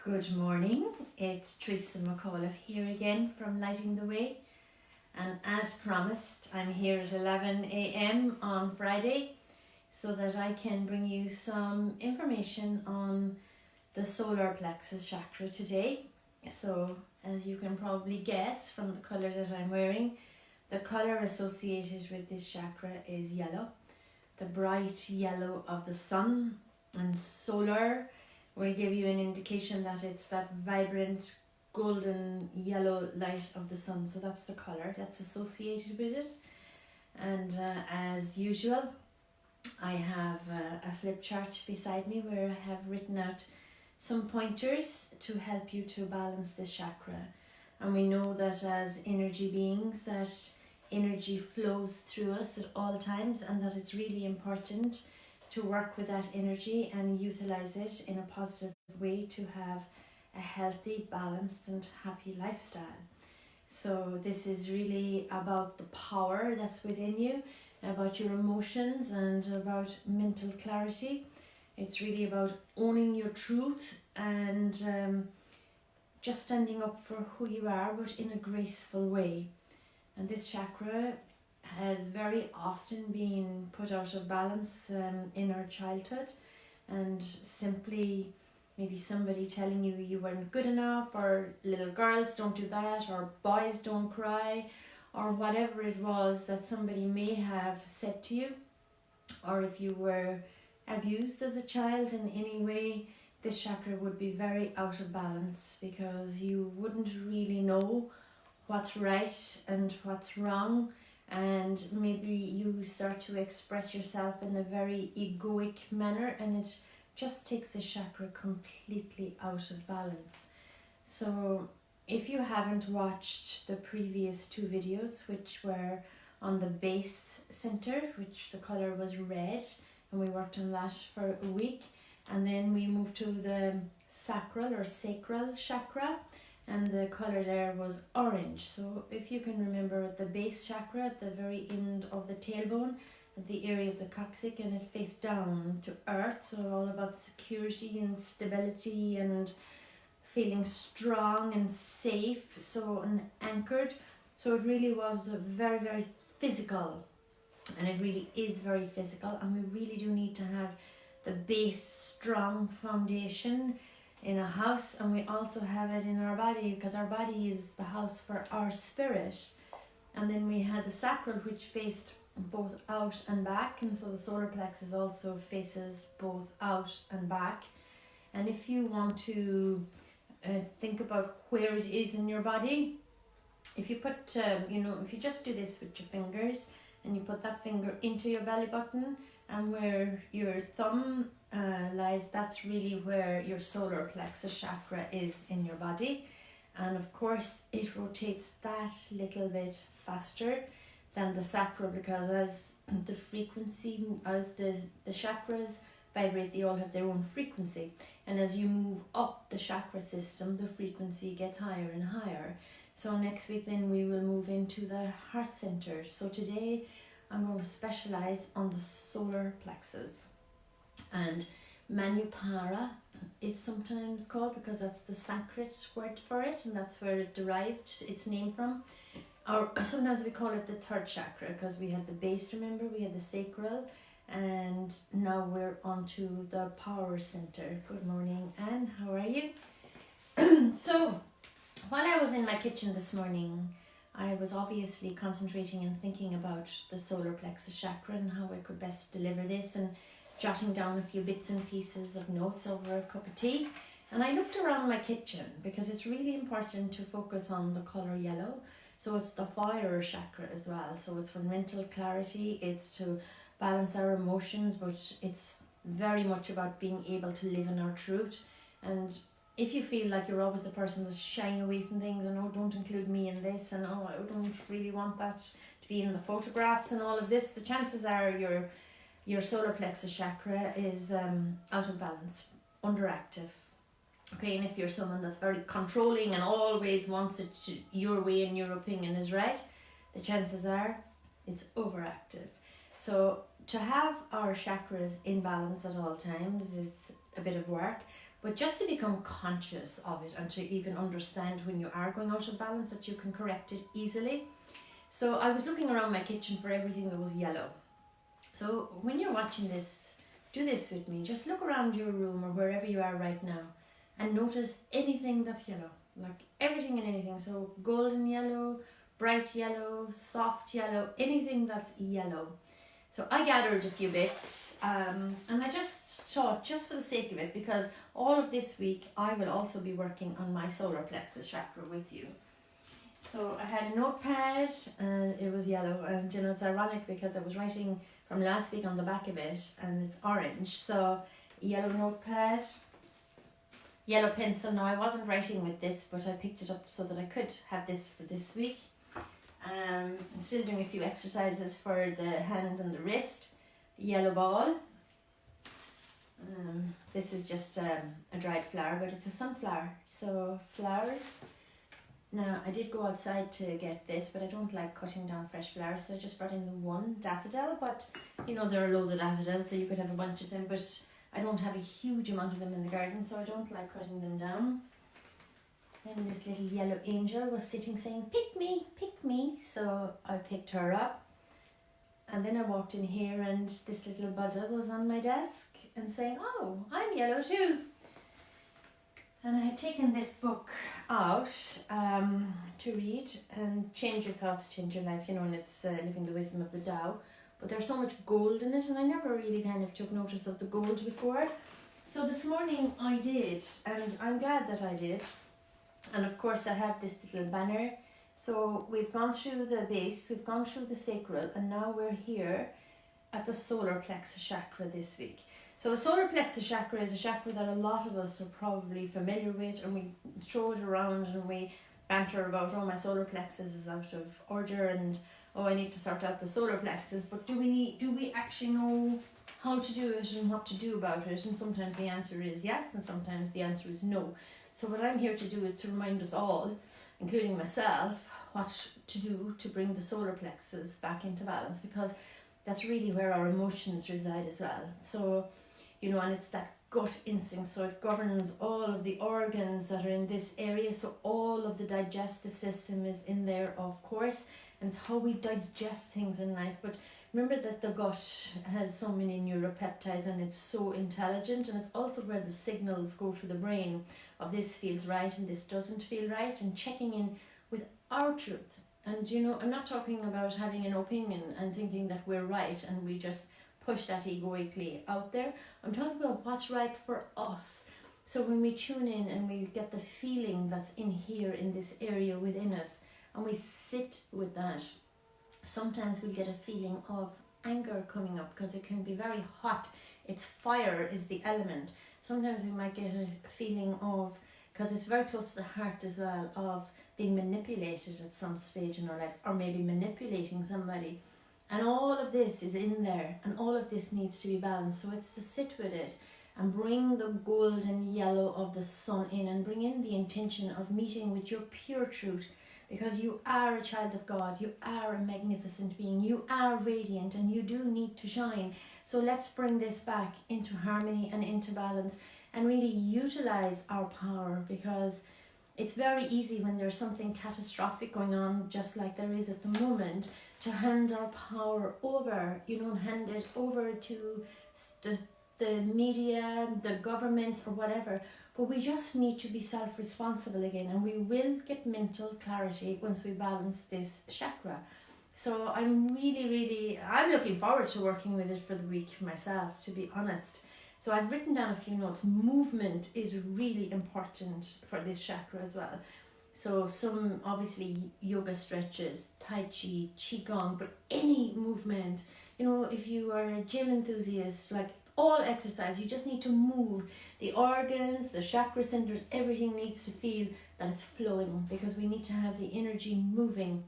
Good morning, it's Therese and Auliffe here again from Lighting the Way, and as promised I'm here at 11 a.m. on Friday so that I can bring you some information on the solar plexus chakra today. So as you can probably guess from the colour that I'm wearing, the colour associated with this chakra is yellow, the bright yellow of the sun, and solar will give you an indication that it's that vibrant golden yellow light of the sun. So that's the colour that's associated with it. And as usual, I have a flip chart beside me where I have written out some pointers to help you to balance this chakra. And we know that as energy beings, that energy flows through us at all times, and that it's really important to work with that energy and utilize it in a positive way to have a healthy, balanced and happy lifestyle. So this is really about the power that's within you, about your emotions and about mental clarity. It's really about owning your truth and just standing up for who you are, but in a graceful way. And this chakra has very often been put out of balance in our childhood, and simply maybe somebody telling you you weren't good enough, or little girls don't do that, or boys don't cry, or whatever it was that somebody may have said to you. Or if you were abused as a child in any way, this chakra would be very out of balance because you wouldn't really know what's right and what's wrong, and maybe you start to express yourself in a very egoic manner, and it just takes the chakra completely out of balance. So if you haven't watched the previous two videos, which were on the base center, which the color was red, and we worked on that for a week, and then we moved to the sacral or sacral chakra, and the color there was orange. So if you can remember, at the base chakra, at the very end of the tailbone, at the area of the coccyx, and it faced down to earth, so all about security and stability and feeling strong and safe, so and anchored. So it really was very, very physical, and it really is very physical, and we really do need to have the base strong foundation in a house, and we also have it in our body because our body is the house for our spirit. And then we had the sacral, which faced both out and back, and so the solar plexus also faces both out and back. And if you want to think about where it is in your body, if you put if you just do this with your fingers, and you put that finger into your belly button, and where your thumb lies, that's really where your solar plexus chakra is in your body. And of course it rotates that little bit faster than the sacral, because as the frequency, as the chakras vibrate, they all have their own frequency, and as you move up the chakra system, the frequency gets higher and higher. So next week then we will move into the heart center. So today I'm going to specialize on the solar plexus. And Manipura is sometimes called, because that's the Sanskrit word for it, and that's where it derived its name from. Or sometimes we call it the third chakra, because we had the base, remember, we had the sacral, and now we're on to the power center. Good morning, Anne, how are you? So while I was in my kitchen this morning, I was obviously concentrating and thinking about the solar plexus chakra and how I could best deliver this, and jotting down a few bits and pieces of notes over a cup of tea. And I looked around my kitchen because it's really important to focus on the color yellow. So it's the fire chakra as well. So it's for mental clarity, it's to balance our emotions, but it's very much about being able to live in our truth. And if you feel like you're always the person that's shying away from things, and oh, don't include me in this, and oh, I don't really want that to be in the photographs and all of this, the chances are your solar plexus chakra is out of balance, underactive. Okay, and if you're someone that's very controlling and always wants it your way and your opinion is right, the chances are it's overactive. So to have our chakras in balance at all times is a bit of work, but just to become conscious of it and to even understand when you are going out of balance, that you can correct it easily. So I was looking around my kitchen for everything that was yellow. So when you're watching this, do this with me. Just look around your room or wherever you are right now and notice anything that's yellow, like everything and anything. So golden yellow, bright yellow, soft yellow, anything that's yellow. So I gathered a few bits and I just thought, just for the sake of it, because all of this week I will also be working on my solar plexus chakra with you. So I had a notepad and it was yellow, and you know, it's ironic because I was writing from last week on the back of it and it's orange. So yellow notepad, yellow pencil. Now I wasn't writing with this, but I picked it up so that I could have this for this week. I'm still doing a few exercises for the hand and the wrist. Yellow ball. This is just a dried flower, but it's a sunflower. So flowers. Now I did go outside to get this, but I don't like cutting down fresh flowers, so I just brought in the one daffodil. But you know, there are loads of daffodils, so you could have a bunch of them, but I don't have a huge amount of them in the garden, so I don't like cutting them down. Then this little yellow angel was sitting saying, pick me, so I picked her up. And then I walked in here and this little Buddha was on my desk and saying, oh, I'm yellow too. And I had taken this book out to read, and Change Your Thoughts, Change Your Life, you know, and it's Living the Wisdom of the Tao. But there's so much gold in it, and I never really kind of took notice of the gold before. So this morning I did, and I'm glad that I did. And of course I have this little banner. So we've gone through the base, we've gone through the sacral, and now we're here at the solar plexus chakra this week. So the solar plexus chakra is a chakra that a lot of us are probably familiar with, and we throw it around and we banter about, oh, my solar plexus is out of order, and oh, I need to sort out the solar plexus. But do we actually know how to do it and what to do about it? And sometimes the answer is yes, and sometimes the answer is no. So what I'm here to do is to remind us all, including myself, what to do to bring the solar plexus back into balance, because that's really where our emotions reside as well. So, you know, and it's that gut instinct, so it governs all of the organs that are in this area. So all of the digestive system is in there, of course, and it's how we digest things in life. But remember that the gut has so many neuropeptides and it's so intelligent, and it's also where the signals go to the brain of this feels right and this doesn't feel right, and checking in with our truth. And you know, I'm not talking about having an opinion and thinking that we're right and we just push that egoically out there. I'm talking about what's right for us. So when we tune in and we get the feeling that's in here in this area within us, and we sit with that, sometimes we get a feeling of anger coming up because it can be very hot. It's fire is the element. Sometimes we might get a feeling of, because it's very close to the heart as well, of being manipulated at some stage in our lives, or maybe manipulating somebody. And all of this is in there, and all of this needs to be balanced. So it's to sit with it and bring the golden yellow of the sun in, and bring in the intention of meeting with your pure truth, because you are a child of God, you are a magnificent being, you are radiant, and you do need to shine. So let's bring this back into harmony and into balance, and really utilize our power, because it's very easy when there's something catastrophic going on, just like there is at the moment, to hand our power over, you know, hand it over to the media, the governments or whatever. But we just need to be self-responsible again, and we will get mental clarity once we balance this chakra. So I'm I'm looking forward to working with it for the week myself, to be honest. So I've written down a few notes. Movement is really important for this chakra as well. So some obviously yoga stretches, tai chi, qigong, but any movement, you know, if you are a gym enthusiast, like all exercise, you just need to move. The organs, the chakra centers, everything needs to feel that it's flowing, because we need to have the energy moving,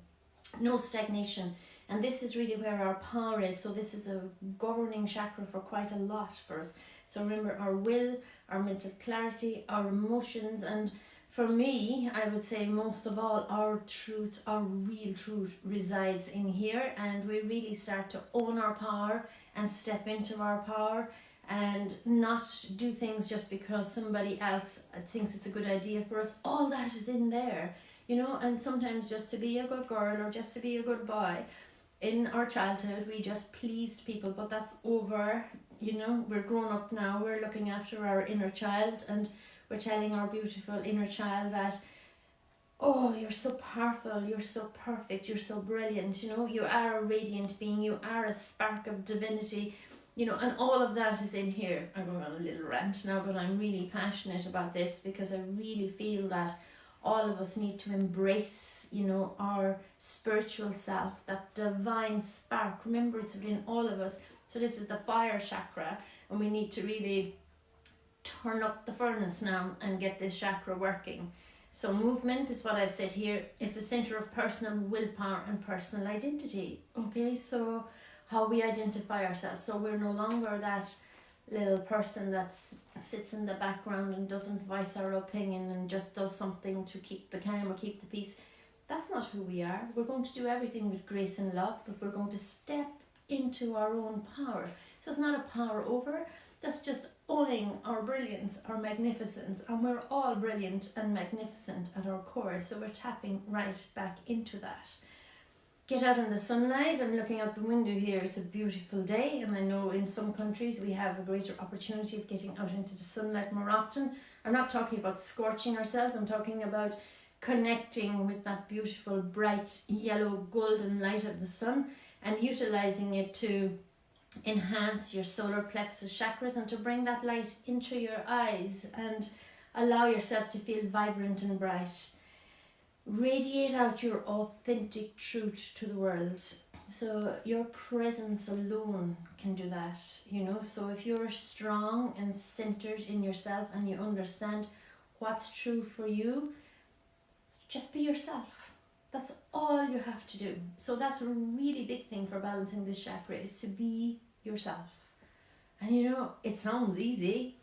no stagnation. And this is really where our power is. So this is a governing chakra for quite a lot for us. So remember, our will, our mental clarity, our emotions, and for me, I would say most of all, our truth, our real truth resides in here, and we really start to own our power and step into our power. and not do things just because somebody else thinks it's a good idea for us. All that is in there, you know, and sometimes just to be a good girl or just to be a good boy. In our childhood, we just pleased people, but that's over, you know, we're grown up now, we're looking after our inner child, and we're telling our beautiful inner child that, oh, you're so powerful, you're so perfect, you're so brilliant, you know, you are a radiant being, you are a spark of divinity, you know, and all of that is in here. I'm going on a little rant now, but I'm really passionate about this because I really feel that all of us need to embrace, you know, our spiritual self, that divine spark. Remember, it's within all of us. So this is the fire chakra, and we need to really turn up the furnace now and get this chakra working. So movement is what I've said here. It's the center of personal willpower and personal identity. Okay, so how we identify ourselves. So we're no longer that little person that sits in the background and doesn't voice our opinion and just does something to keep the calm or keep the peace. That's not who we are. We're going to do everything with grace and love, but we're going to step into our own power. So it's not a power over, that's just owning our brilliance, our magnificence, and we're all brilliant and magnificent at our core, so we're tapping right back into that. Get out in the sunlight. I'm looking out the window here. It's a beautiful day, and I know in some countries we have a greater opportunity of getting out into the sunlight more often. I'm not talking about scorching ourselves, I'm talking about connecting with that beautiful bright yellow golden light of the sun and utilizing it to enhance your solar plexus chakras and to bring that light into your eyes and allow yourself to feel vibrant and bright. Radiate out your authentic truth to the world. So your presence alone can do that, you know. So if you're strong and centered in yourself and you understand what's true for you, just be yourself. That's all you have to do. So that's a really big thing for balancing this chakra, is to be yourself. And you know, it sounds easy,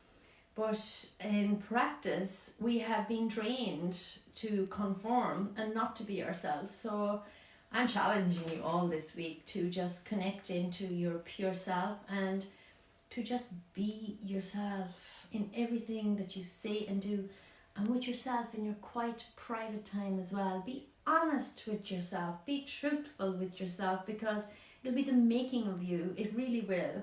but in practice, we have been trained to conform and not to be ourselves. So I'm challenging you all this week to just connect into your pure self and to just be yourself in everything that you say and do, and with yourself in your quiet private time as well. Be honest with yourself, be truthful with yourself, because it'll be the making of you. It really will.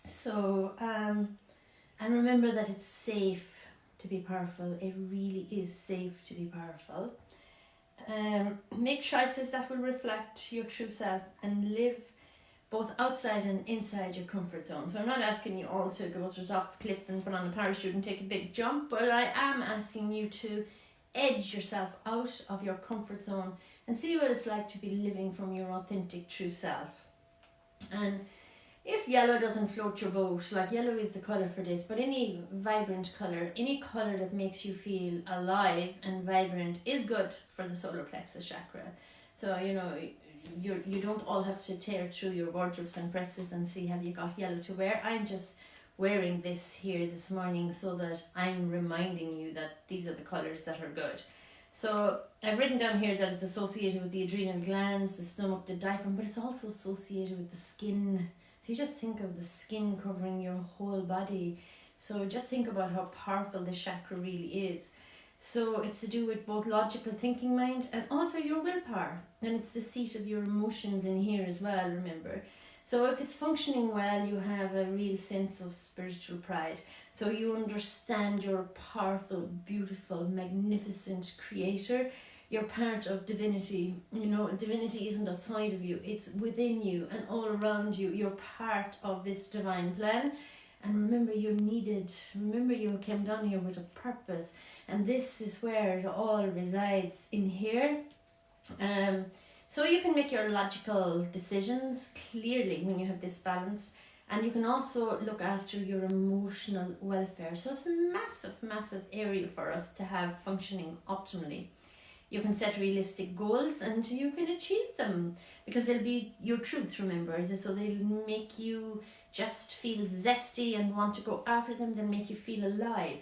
So and remember that it's safe to be powerful. It really is safe to be powerful. Make choices that will reflect your true self and live both outside and inside your comfort zone. So I'm not asking you all to go to the top of the cliff and put on a parachute and take a big jump, but I am asking you to edge yourself out of your comfort zone and see what it's like to be living from your authentic true self. And if yellow doesn't float your boat, like yellow is the colour for this, but any vibrant colour, any colour that makes you feel alive and vibrant is good for the solar plexus chakra. So, you know, you don't all have to tear through your wardrobes and presses and see have you got yellow to wear. I'm just wearing this here this morning so that I'm reminding you that these are the colours that are good. So I've written down here that it's associated with the adrenal glands, the stomach, the diaphragm, but it's also associated with the skin. So you just think of the skin covering your whole body. So just think about how powerful this chakra really is. So it's to do with both logical thinking mind and also your willpower. And it's the seat of your emotions in here as well, remember. So if it's functioning well, you have a real sense of spiritual pride. So you understand you're a powerful, beautiful, magnificent creator. You're part of divinity. You know, divinity isn't outside of you. It's within you and all around you. You're part of this divine plan. And remember, you're needed. Remember, you came down here with a purpose. And this is where it all resides, in here. So you can make your logical decisions clearly when you have this balance. And you can also look after your emotional welfare. So it's a massive, massive area for us to have functioning optimally. You can set realistic goals and you can achieve them because they'll be your truth, remember. So they'll make you just feel zesty and want to go after them. They'll make you feel alive.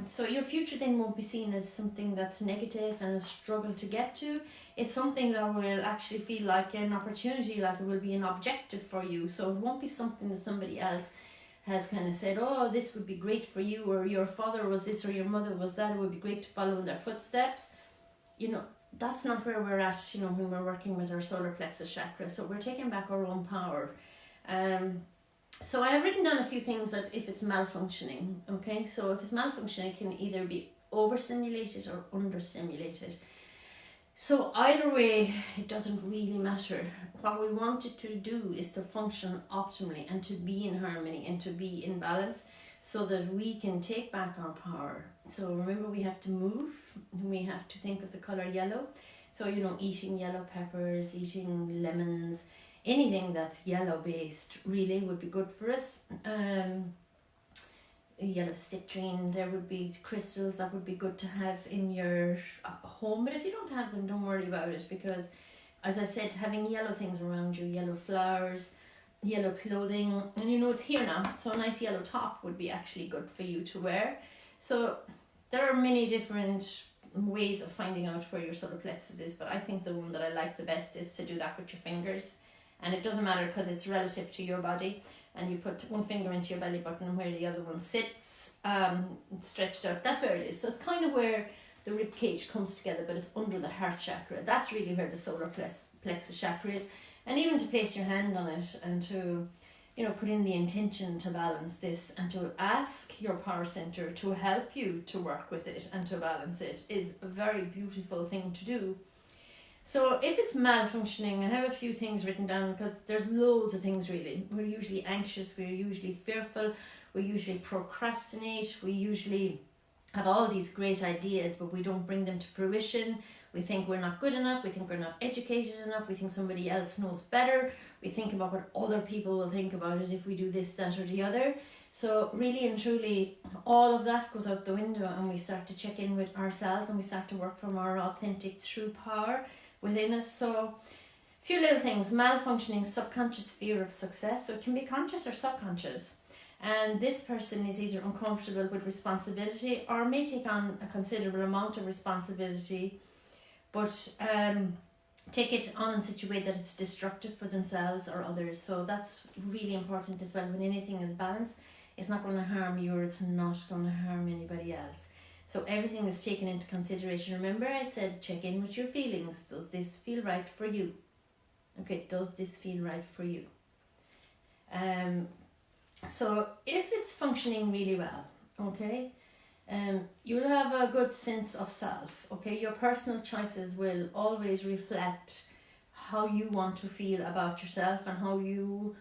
So your future then won't be seen as something that's negative and a struggle to get to. It's something that will actually feel like an opportunity, like it will be an objective for you. So it won't be something that somebody else has kind of said, oh, this would be great for you, or your father was this, or your mother was that, it would be great to follow in their footsteps. You know, that's not where we're at, you know, when we're working with our solar plexus chakra. So we're taking back our own power. So I have written down a few things that if it's malfunctioning, okay? So if it's malfunctioning, it can either be overstimulated or understimulated. So either way, it doesn't really matter. What we want it to do is to function optimally and to be in harmony and to be in balance so that we can take back our power. So remember, we have to move, and we have to think of the colour yellow. So, you know, eating yellow peppers, eating lemons, anything that's yellow based really would be good for us. Yellow citrine, there would be crystals that would be good to have in your home, but if you don't have them, don't worry about it, because as I said, having yellow things around you, yellow flowers, yellow clothing, and you know it's here now, so a nice yellow top would be actually good for you to wear. So there are many different ways of finding out where your solar plexus is, but I think the one that I like the best is to do that with your fingers, and it doesn't matter because it's relative to your body. And you put one finger into your belly button where the other one sits, stretched out. That's where it is. So it's kind of where the rib cage comes together, but it's under the heart chakra. That's really where the solar plexus chakra is. And even to place your hand on it and to, you know, put in the intention to balance this and to ask your power center to help you to work with it and to balance it is a very beautiful thing to do. So if it's malfunctioning, I have a few things written down because there's loads of things really. We're usually anxious, we're usually fearful, we usually procrastinate, we usually have all these great ideas but we don't bring them to fruition. We think we're not good enough, we think we're not educated enough, we think somebody else knows better, we think about what other people will think about it if we do this, that or the other. So really and truly, all of that goes out the window and we start to check in with ourselves and we start to work from our authentic true power within us. So a few little things. Malfunctioning, subconscious fear of success. So it can be conscious or subconscious, and this person is either uncomfortable with responsibility or may take on a considerable amount of responsibility, but take it on in such a way that it's destructive for themselves or others. So that's really important as well. When anything is balanced, it's not going to harm you or it's not going to harm anybody else. So everything is taken into consideration. Remember, I said check in with your feelings. Does this feel right for you? Okay, does this feel right for you? So if it's functioning really well, okay, you'll have a good sense of self. Okay, your personal choices will always reflect how you want to feel about yourself and how you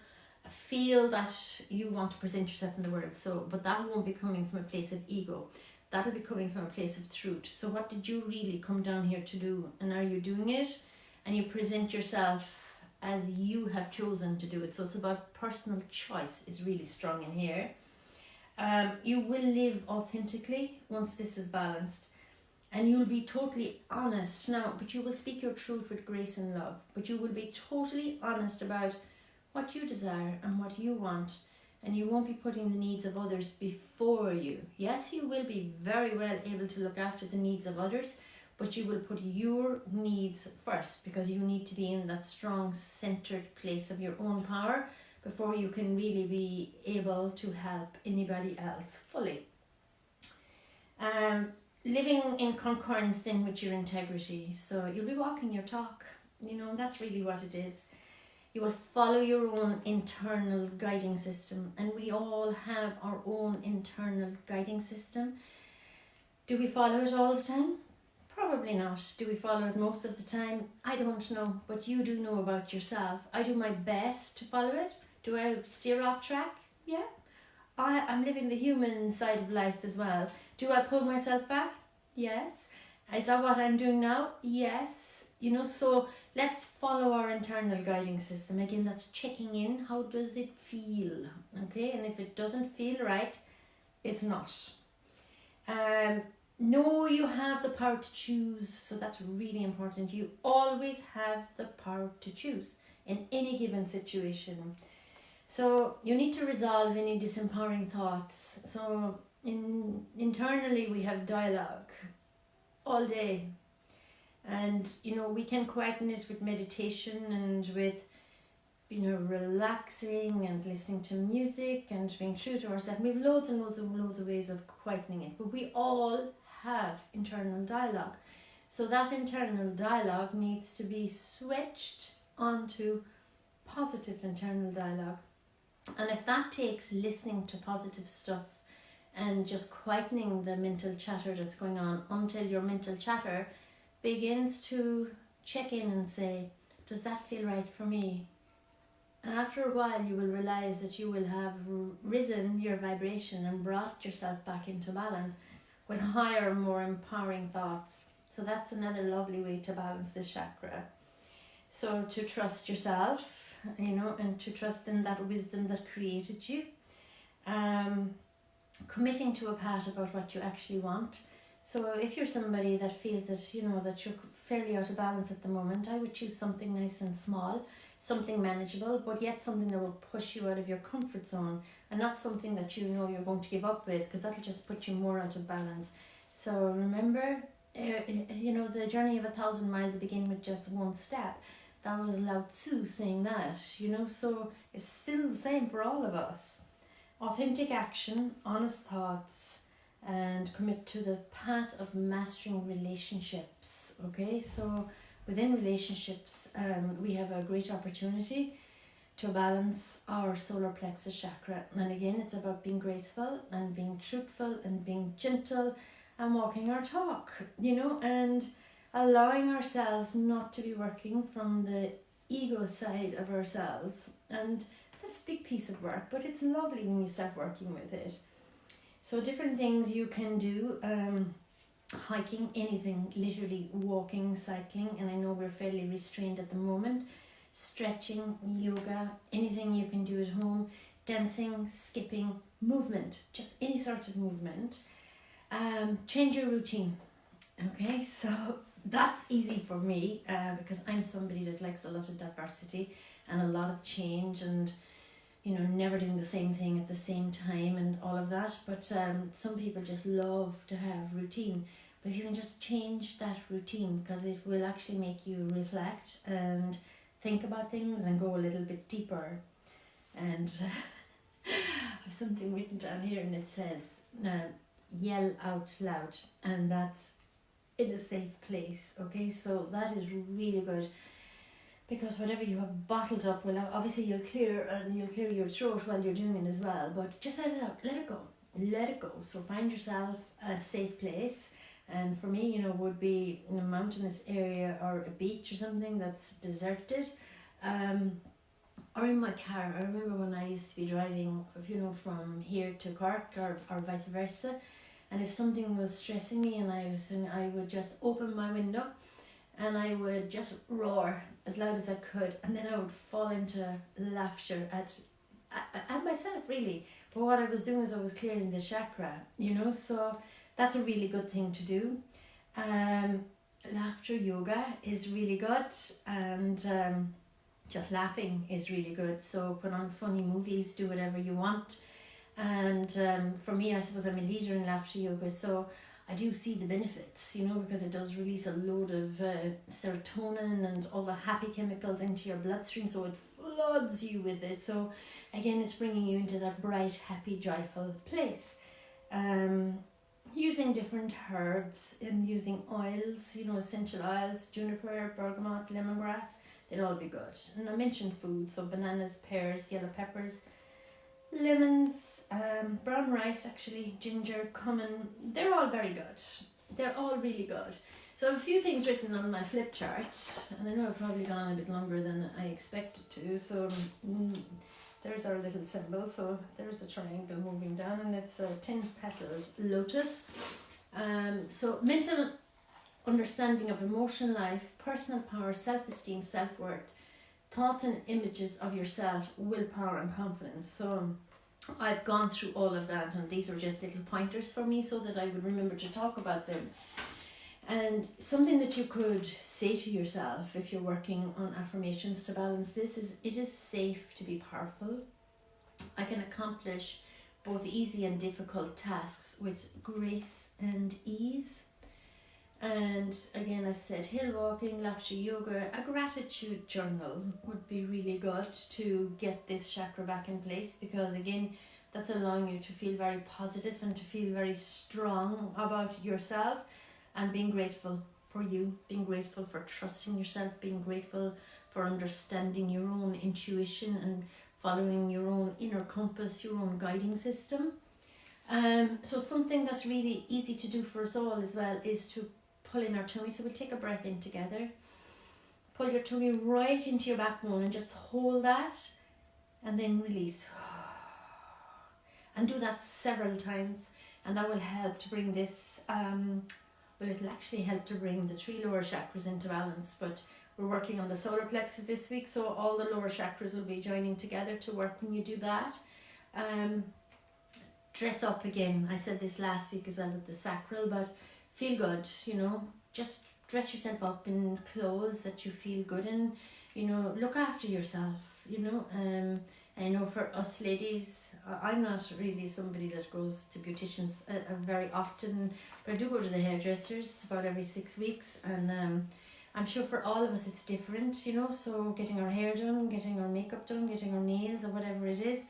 feel that you want to present yourself in the world. So, but that won't be coming from a place of ego. That'll be coming from a place of truth. So what did you really come down here to do? And are you doing it? And you present yourself as you have chosen to do it. So it's about personal choice is really strong in here. You will live authentically once this is balanced. And you'll be totally honest now, but you will speak your truth with grace and love. But you will be totally honest about what you desire and what you want. And you won't be putting the needs of others before you. Yes, you will be very well able to look after the needs of others, but you will put your needs first because you need to be in that strong, centered place of your own power before you can really be able to help anybody else fully. Living in concordance then with your integrity. So you'll be walking your talk, you know, that's really what it is. You will follow your own internal guiding system, and we all have our own internal guiding system. Do we follow it all the time? Probably not. Do we follow it most of the time? I don't know, but you do know about yourself. I do my best to follow it. Do I steer off track? Yeah. I'm living the human side of life as well. Do I pull myself back? Yes. Is that what I'm doing now? Yes. You know, so let's follow our internal guiding system. Again, that's checking in. How does it feel? Okay, and if it doesn't feel right, it's not. Know you have the power to choose. So that's really important. You always have the power to choose in any given situation. So you need to resolve any disempowering thoughts. So internally we have dialogue all day. And, you know, we can quieten it with meditation and with relaxing and listening to music and being true to ourselves. We have loads and loads of ways of quietening it, but we all have internal dialogue. So that internal dialogue needs to be switched onto positive internal dialogue. And if that takes listening to positive stuff and just quietening the mental chatter that's going on until your mental chatter begins to check in and say, does that feel right for me? And after a while you will realize that you will have risen your vibration and brought yourself back into balance with higher, more empowering thoughts. So that's another lovely way to balance this chakra. So to trust yourself, and to trust in that wisdom that created you. Committing to a path about what you actually want. So if you're somebody that feels that, that you're fairly out of balance at the moment, I would choose something nice and small, something manageable, but yet something that will push you out of your comfort zone, and not something that you're going to give up with, because that'll just put you more out of balance. So remember, the journey of 1,000 miles begin with just one step. That was Lao Tzu saying that, so it's still the same for all of us. Authentic action, honest thoughts, and commit to the path of mastering relationships. Okay, so within relationships, we have a great opportunity to balance our solar plexus chakra. And again, it's about being graceful and being truthful and being gentle and walking our talk, and allowing ourselves not to be working from the ego side of ourselves. And that's a big piece of work, but it's lovely when you start working with it. So different things you can do, hiking, anything, literally walking, cycling, and I know we're fairly restrained at the moment, stretching, yoga, anything you can do at home, dancing, skipping, movement, just any sort of movement. Change your routine. Okay, so that's easy for me because I'm somebody that likes a lot of diversity and a lot of change, and never doing the same thing at the same time and all of that. But some people just love to have routine. But if you can just change that routine, because it will actually make you reflect and think about things and go a little bit deeper. And I have something written down here, and it says, yell out loud, and that's in a safe place. Okay, so that is really good, because whatever you have bottled up, well, obviously you'll clear your throat while you're doing it as well, but just let it out, let it go. So find yourself a safe place, and for me, would be in a mountainous area or a beach or something that's deserted, or in my car. I remember when I used to be driving, from here to Cork or vice versa, and if something was stressing me and I would just open my window and I would just roar as loud as I could, and then I would fall into laughter at myself, really. But what I was doing is I was clearing the chakra, so that's a really good thing to do. Laughter yoga is really good, and just laughing is really good. So put on funny movies, do whatever you want. And for me, I suppose I'm a leader in laughter yoga, so I do see the benefits, because it does release a load of serotonin and all the happy chemicals into your bloodstream, so it floods you with it. So again, it's bringing you into that bright, happy, joyful place. Using different herbs and using oils, essential oils, juniper, bergamot, lemongrass, they'd all be good. And I mentioned food, so bananas, pears, yellow peppers, lemons, brown rice, actually, ginger, cumin, they're all very good. They're all really good. So I have a few things written on my flip chart, and I know I've probably gone a bit longer than I expected to. So there's our little symbol. So there's a triangle moving down, and it's a 10-petaled lotus. So mental understanding of emotional life, personal power, self-esteem, self-worth, thoughts and images of yourself, willpower and confidence. So I've gone through all of that, and these are just little pointers for me so that I would remember to talk about them. And something that you could say to yourself if you're working on affirmations to balance this is, it is safe to be powerful. I can accomplish both easy and difficult tasks with grace and ease. And again, I said hill walking, laughter yoga, a gratitude journal would be really good to get this chakra back in place, because again, that's allowing you to feel very positive and to feel very strong about yourself, and being grateful for you, being grateful for trusting yourself, being grateful for understanding your own intuition and following your own inner compass, your own guiding system. So something that's really easy to do for us all as well is to pull in our tummy. So we'll take a breath in together. Pull your tummy right into your backbone and just hold that, and then release. And do that several times, and that will help to bring this, it'll actually help to bring the 3 lower chakras into balance. But we're working on the solar plexus this week, so all the lower chakras will be joining together to work when you do that. Dress up again. I said this last week as well with the sacral, but feel good, just dress yourself up in clothes that you feel good in, look after yourself, I know for us ladies, I'm not really somebody that goes to beauticians very often, but I do go to the hairdressers about every 6 weeks, and I'm sure for all of us it's different, so getting our hair done, getting our makeup done, getting our nails or whatever it is,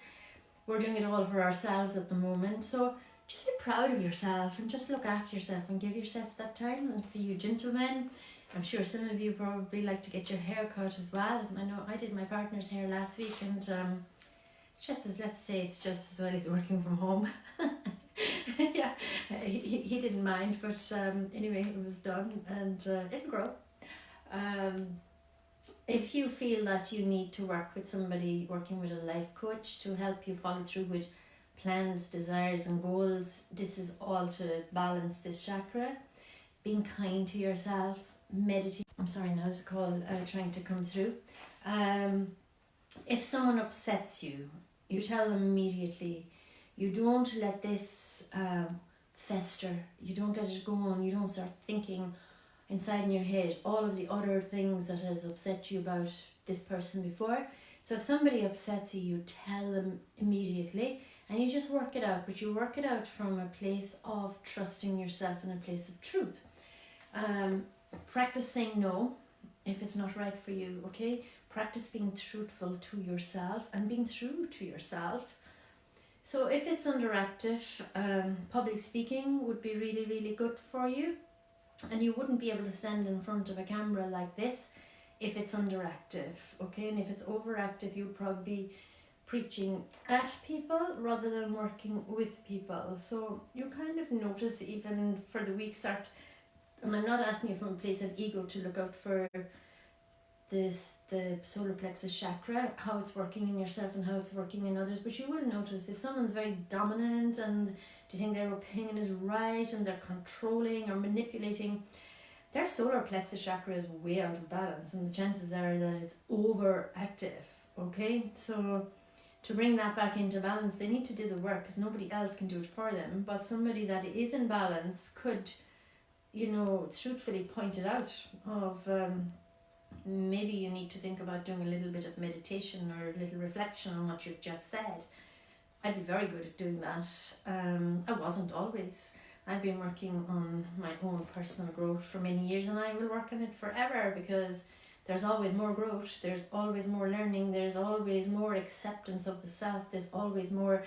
we're doing it all for ourselves at the moment. So just be proud of yourself and just look after yourself and give yourself that time. And for you gentlemen, I'm sure some of you probably like to get your hair cut as well. I know I did my partner's hair last week, and let's say it's just as well he's working from home. Yeah, he didn't mind, but anyway, it was done, and it'll grow. If you feel that you need to work with somebody, working with a life coach to help you follow through with plans, desires and goals, this is all to balance this chakra. Being kind to yourself, meditate. I'm sorry, now it's a call trying to come through. If someone upsets you, you tell them immediately. You don't let this fester. You don't let it go on. You don't start thinking inside in your head all of the other things that has upset you about this person before. So if somebody upsets you, you tell them immediately, and you just work it out, but you work it out from a place of trusting yourself and a place of truth. Practice saying no if it's not right for you, okay? Practice being truthful to yourself and being true to yourself. So if it's underactive, public speaking would be really, really good for you. And you wouldn't be able to stand in front of a camera like this if it's underactive, okay? And if it's overactive, you'll probably be preaching at people rather than working with people. So you kind of notice even for the week start, and I'm not asking you from a place of ego to look out for the solar plexus chakra, how it's working in yourself and how it's working in others, but you will notice if someone's very dominant and do you think their opinion is right and they're controlling or manipulating, their solar plexus chakra is way out of balance, and the chances are that it's overactive, okay? So to bring that back into balance, they need to do the work, because nobody else can do it for them, but somebody that is in balance could, truthfully point it out of maybe you need to think about doing a little bit of meditation or a little reflection on what you've just said. I'd be very good at doing that. I wasn't always. I've been working on my own personal growth for many years, and I will work on it forever, because there's always more growth, there's always more learning, there's always more acceptance of the self, there's always more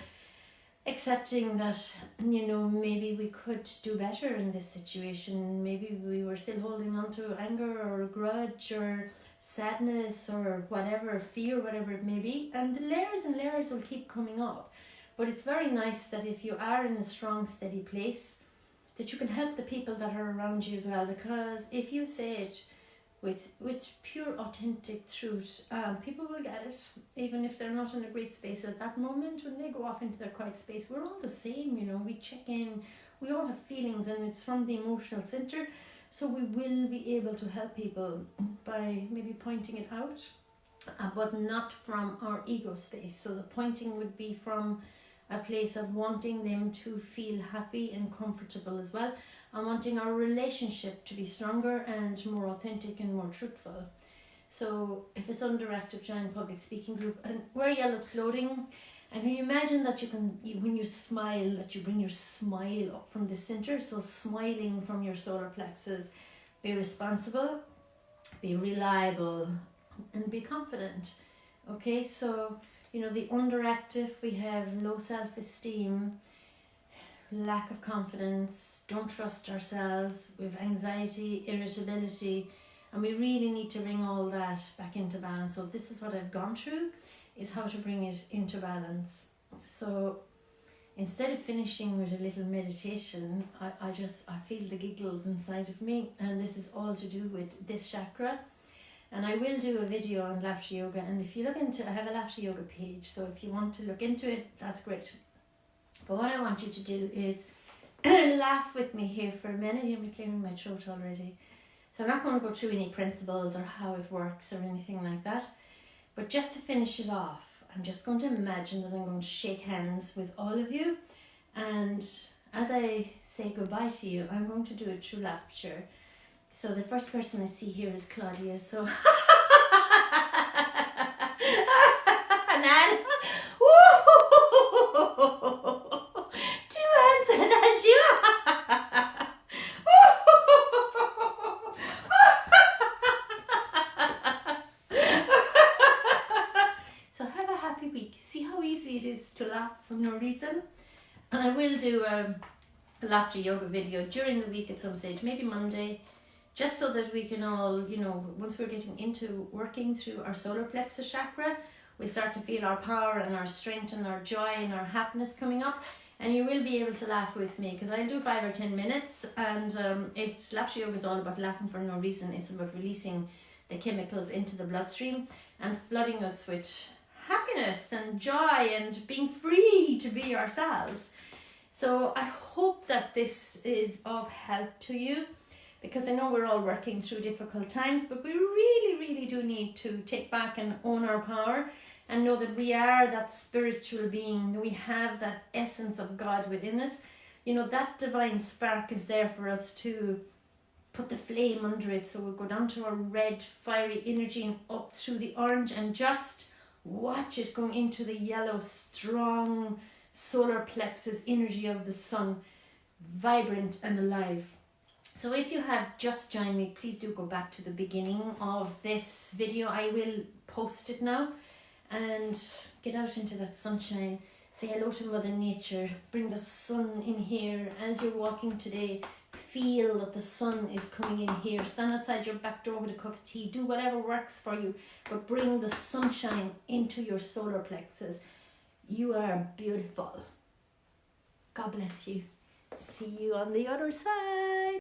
accepting that, maybe we could do better in this situation. Maybe we were still holding on to anger or a grudge or sadness or whatever, fear, whatever it may be, and the layers and layers will keep coming up. But it's very nice that if you are in a strong, steady place, that you can help the people that are around you as well, because if you say it with pure, authentic truth, people will get it, even if they're not in a great space at that moment. When they go off into their quiet space, we're all the same, we check in, we all have feelings, and it's from the emotional center. So we will be able to help people by maybe pointing it out, but not from our ego space. So the pointing would be from a place of wanting them to feel happy and comfortable as well, and wanting our relationship to be stronger and more authentic and more truthful. So if it's underactive, join public speaking group and wear yellow clothing. And when you imagine that when you smile, that you bring your smile up from the center, so smiling from your solar plexus, be responsible, be reliable, and be confident. Okay, so the underactive, we have low self-esteem, lack of confidence, don't trust ourselves, we have anxiety, irritability, and we really need to bring all that back into balance. So this is what I've gone through, is how to bring it into balance. So instead of finishing with a little meditation, I feel the giggles inside of me, and this is all to do with this chakra. And I will do a video on laughter yoga, and if you look into, I have a laughter yoga page, so if you want to look into it, that's great. But what I want you to do is laugh with me here for a minute. You're clearing my throat already. So I'm not going to go through any principles or how it works or anything like that. But just to finish it off, I'm just going to imagine that I'm going to shake hands with all of you. And as I say goodbye to you, I'm going to do it through laughter. So the first person I see here is Claudia. So Nan. Two hands and you. So have a happy week. See how easy it is to laugh for no reason. And I will do a laughter yoga video during the week at some stage, maybe Monday, just so that we can all, once we're getting into working through our solar plexus chakra, we start to feel our power and our strength and our joy and our happiness coming up. And you will be able to laugh with me, because I'll do 5 or 10 minutes. And laughter yoga is all about laughing for no reason. It's about releasing the chemicals into the bloodstream and flooding us with happiness and joy and being free to be ourselves. So I hope that this is of help to you, because I know we're all working through difficult times, but we really, really do need to take back and own our power and know that we are that spiritual being. We have that essence of God within us. That divine spark is there for us to put the flame under it. So we'll go down to our red, fiery energy and up through the orange, and just watch it going into the yellow, strong solar plexus energy of the sun, vibrant and alive. So if you have just joined me, please do go back to the beginning of this video. I will post it now, and get out into that sunshine. Say hello to Mother Nature. Bring the sun in here as you're walking today. Feel that the sun is coming in here. Stand outside your back door with a cup of tea. Do whatever works for you, but bring the sunshine into your solar plexus. You are beautiful. God bless you. See you on the other side.